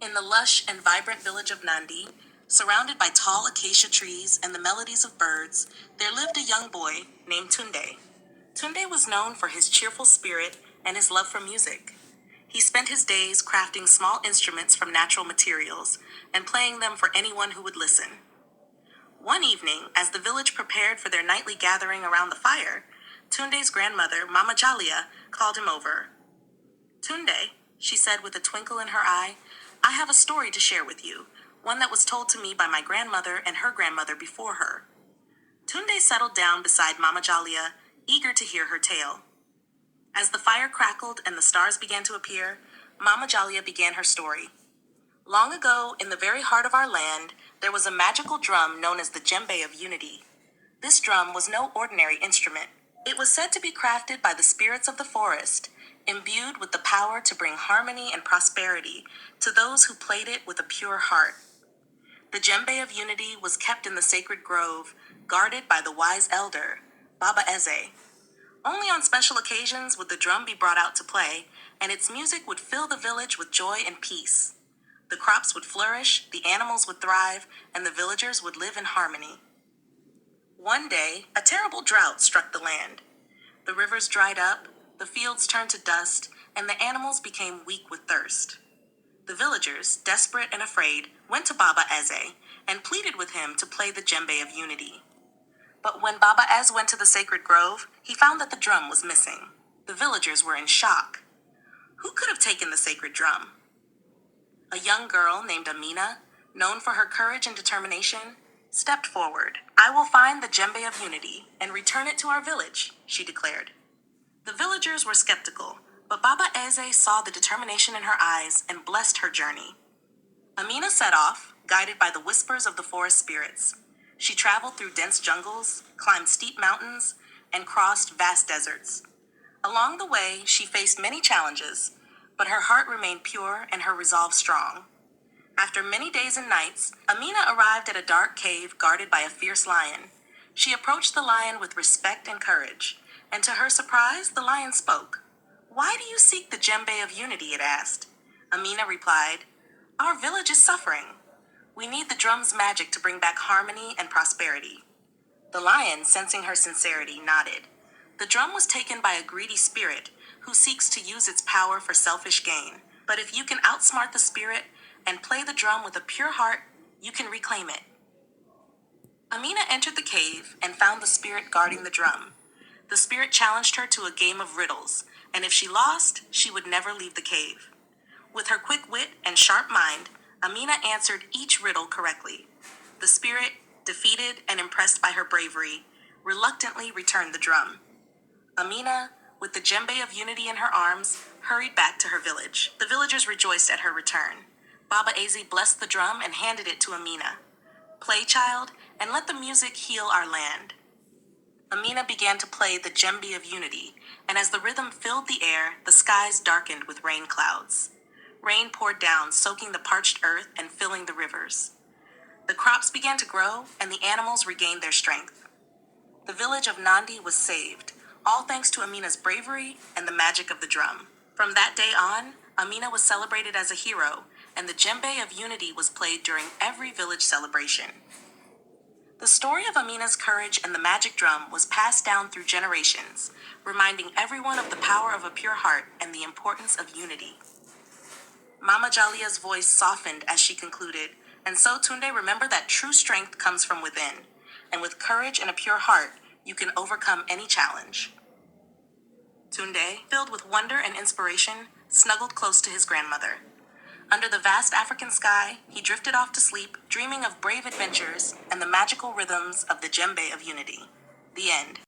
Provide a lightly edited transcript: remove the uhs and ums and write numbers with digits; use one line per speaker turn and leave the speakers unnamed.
In the lush and vibrant village of Nandi, surrounded by tall acacia trees and the melodies of birds, there lived a young boy named Tunde. Tunde was known for his cheerful spirit and his love for music. He spent his days crafting small instruments from natural materials and playing them for anyone who would listen. One evening, as the village prepared for their nightly gathering around the fire, Tunde's grandmother, Mama Jalia, called him over. "Tunde," she said with a twinkle in her eye, "I have a story to share with you, one that was told to me by my grandmother and her grandmother before her." Tunde settled down beside Mama Jalia, eager to hear her tale. As the fire crackled and the stars began to appear, Mama Jalia began her story. Long ago, in the very heart of our land, there was a magical drum known as the djembe of unity. This drum was no ordinary instrument. It was said to be crafted by the spirits of the forest, imbued with the power to bring harmony and prosperity to those who played it with a pure heart. The djembe of unity was kept in the sacred grove, guarded by the wise elder, Baba Eze. Only on special occasions would the drum be brought out to play, and its music would fill the village with joy and peace. The crops would flourish, the animals would thrive, and the villagers would live in harmony. One day, a terrible drought struck the land. The rivers dried up, the fields turned to dust, and the animals became weak with thirst. The villagers, desperate and afraid, went to Baba Eze and pleaded with him to play the djembe of unity. But when Baba Ez went to the sacred grove, he found that the drum was missing. The villagers were in shock. Who could have taken the sacred drum? A young girl named Amina, known for her courage and determination, stepped forward. "I will find the djembe of unity and return it to our village," she declared. The villagers were skeptical, but Baba Eze saw the determination in her eyes and blessed her journey. Amina set off, guided by the whispers of the forest spirits. She traveled through dense jungles, climbed steep mountains, and crossed vast deserts. Along the way, she faced many challenges, but her heart remained pure and her resolve strong. After many days and nights, Amina arrived at a dark cave guarded by a fierce lion. She approached the lion with respect and courage, and to her surprise, the lion spoke. "Why do you seek the djembe of unity?" it asked. Amina replied, "Our village is suffering. We need the drum's magic to bring back harmony and prosperity." The lion, sensing her sincerity, nodded. The drum was taken by a greedy spirit who seeks to use its power for selfish gain. But if you can outsmart the spirit and play the drum with a pure heart, you can reclaim it. Amina entered the cave and found the spirit guarding the drum. The spirit challenged her to a game of riddles, and if she lost, she would never leave the cave. With her quick wit and sharp mind, Amina answered each riddle correctly. The spirit, defeated and impressed by her bravery, reluctantly returned the drum. Amina, with the djembe of unity in her arms, hurried back to her village. The villagers rejoiced at her return. Baba Eze blessed the drum and handed it to Amina. "Play, child, and let the music heal our land." Amina began to play the djembe of unity, and as the rhythm filled the air, the skies darkened with rain clouds. Rain poured down, soaking the parched earth and filling the rivers. The crops began to grow, and the animals regained their strength. The village of Nandi was saved, all thanks to Amina's bravery and the magic of the drum. From that day on, Amina was celebrated as a hero, and the djembe of unity was played during every village celebration. The story of Amina's courage and the magic drum was passed down through generations, reminding everyone of the power of a pure heart and the importance of unity. Mama Jalia's voice softened as she concluded, and so Tunde, remember that true strength comes from within, and with courage and a pure heart, you can overcome any challenge. Tunde, filled with wonder and inspiration, snuggled close to his grandmother. Under the vast African sky, he drifted off to sleep, dreaming of brave adventures and the magical rhythms of the djembe of unity. The end.